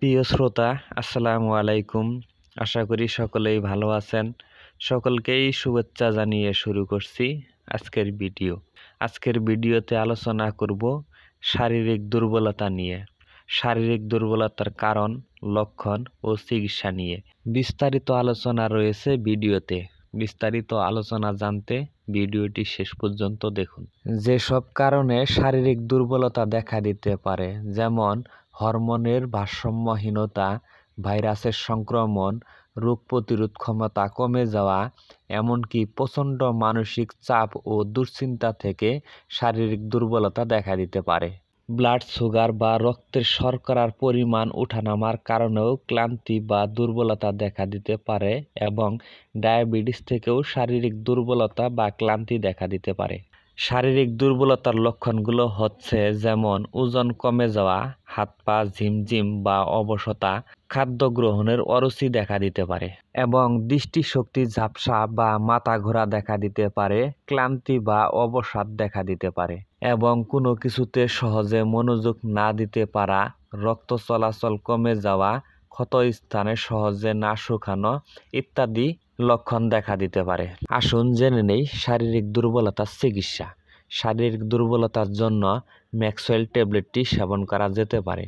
প্রিয় শ্রোতা, আসসালামু আলাইকুম। আশা করি সকলেই ভালো আছেন। সকলকেই শুভেচ্ছা জানিয়ে শুরু করছি আজকের ভিডিও। আজকের ভিডিওতে আলোচনা করব শারীরিক দুর্বলতা নিয়ে, শারীরিক দুর্বলতার কারণ, লক্ষণ ও চিকিৎসা নিয়ে বিস্তারিত আলোচনা রয়েছে ভিডিওতে। বিস্তারিত আলোচনা জানতে ভিডিওটি শেষ পর্যন্ত দেখুন। যেসব কারণে শারীরিক দুর্বলতা দেখা দিতে পারে, যেমন হরমোনের ভারসাম্যহীনতা, ভাইরাসের সংক্রমণ, রোগ প্রতিরোধ ক্ষমতা কমে যাওয়া, এমনকি প্রচণ্ড মানসিক চাপ ও দুশ্চিন্তা থেকে শারীরিক দুর্বলতা দেখা দিতে পারে। ব্লাড সুগার বা রক্তের শর্করার পরিমাণ ওঠানামার কারণেও ক্লান্তি বা দুর্বলতা দেখা দিতে পারে এবং ডায়াবেটিস থেকেও শারীরিক দুর্বলতা বা ক্লান্তি দেখা দিতে পারে। শারীরিক দুর্বলতার লক্ষণগুলো হচ্ছে যেমন ওজন কমে যাওয়া, হাত পা ঝিমঝিম বা অবসতা, খাদ্য গ্রহণের অরুচি দেখা দিতে পারে এবং দৃষ্টিশক্তি ঝাপসা বা মাথা ঘোরা দেখা দিতে পারে, ক্লান্তি বা অবসাদ দেখা দিতে পারে এবং কোনো কিছুতে সহজে মনোযোগ না দিতে পারা, রক্ত চলাচল কমে যাওয়া, ক্ষতস্থানে সহজে না শুকানো ইত্যাদি লক্ষণ দেখা দিতে পারে। আসুন জেনে নেই শারীরিক দুর্বলতার চিকিৎসা। শারীরিক দুর্বলতার জন্য ম্যাক্সওয়েল ট্যাবলেটটি সেবন করা যেতে পারে।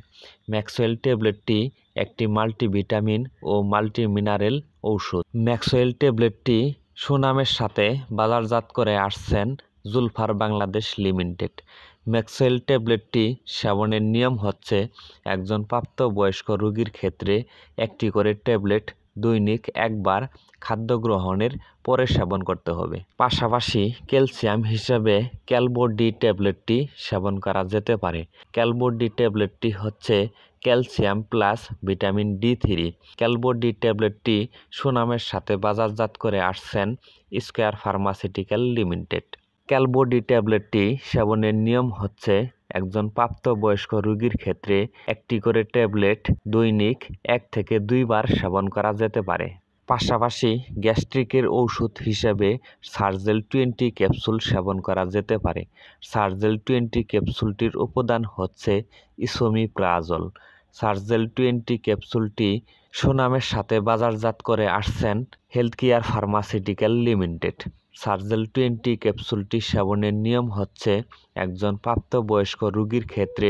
ম্যাক্সওয়েল ট্যাবলেটটি একটি মাল্টিভিটামিন ও মাল্টিমিনারেল ঔষধ। ম্যাক্সওয়েল ট্যাবলেটটি সুনামের সাথে বাজারজাত করে আসছেন জুলফার বাংলাদেশ লিমিটেড। ম্যাক্সওয়েল ট্যাবলেটটি সেবনের নিয়ম হচ্ছে একজন প্রাপ্তবয়স্ক রোগীর ক্ষেত্রে একটি করে ট্যাবলেট দৈনিক একবার খাদ্য গ্রহণের পরে সেবন করতে হবে। পাশাপাশি ক্যালসিয়াম হিসেবে ক্যালবোডি ট্যাবলেটটি সেবন করা যেতে পারে। ক্যালবোডি ট্যাবলেটটি হচ্ছে ক্যালসিয়াম প্লাস ভিটামিন D3। ক্যালবোডি ট্যাবলেটটি সুনামের সাথে বাজারজাত করে আসছেন স্কয়ার ফার্মাসিউটিক্যাল লিমিটেড। ক্যালবোডি ট্যাবলেটটি সেবনের নিয়ম হচ্ছে একজন প্রাপ্তবয়স্ক রোগীর ক্ষেত্রে একটি করে ট্যাবলেট দৈনিক 1 থেকে 2 বার সেবন করা যেতে পারে। পাশাপাশি গ্যাস্ট্রিকের ওষুধ হিসেবে সার্জেল 20 ক্যাপসুল সেবন করা যেতে পারে। সার্জেল 20 ক্যাপসুলটির উপাদান হচ্ছে ইসোমিপ্রাজল। সার্জেল 20 ক্যাপসুলটি সুনামের সাথে বাজারজাত করে আসছেন হেলথকেয়ার ফার্মাসিউটিক্যাল লিমিটেড। সার্জেল 20 ক্যাপসুলটি সেবনের নিয়ম হচ্ছে একজন প্রাপ্তবয়স্ক রোগীর ক্ষেত্রে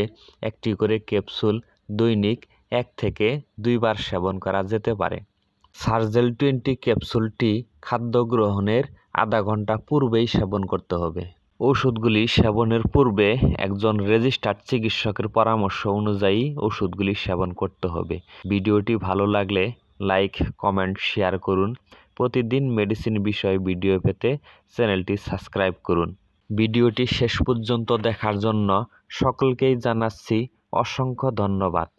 একটি করে ক্যাপসুল দৈনিক 1 থেকে 2 বার সেবন করা যেতে পারে। সার্জেল 20 ক্যাপসুলটি খাদ্য গ্রহণের আধা ঘন্টা পূর্বেই সেবন করতে হবে। ওষুধগুলি সেবনের পূর্বে একজন রেজিস্টার্ড চিকিৎসকের পরামর্শ অনুযায়ী ওষুধগুলি সেবন করতে হবে। ভিডিওটি ভালো লাগলে লাইক, কমেন্ট, শেয়ার করুন। প্রতিদিন মেডিসিন বিষয়ে ভিডিও পেতে চ্যানেলটি সাবস্ক্রাইব করুন। ভিডিওটি শেষ পর্যন্ত দেখার জন্য সকলকেই জানাচ্ছি অসংখ্য ধন্যবাদ।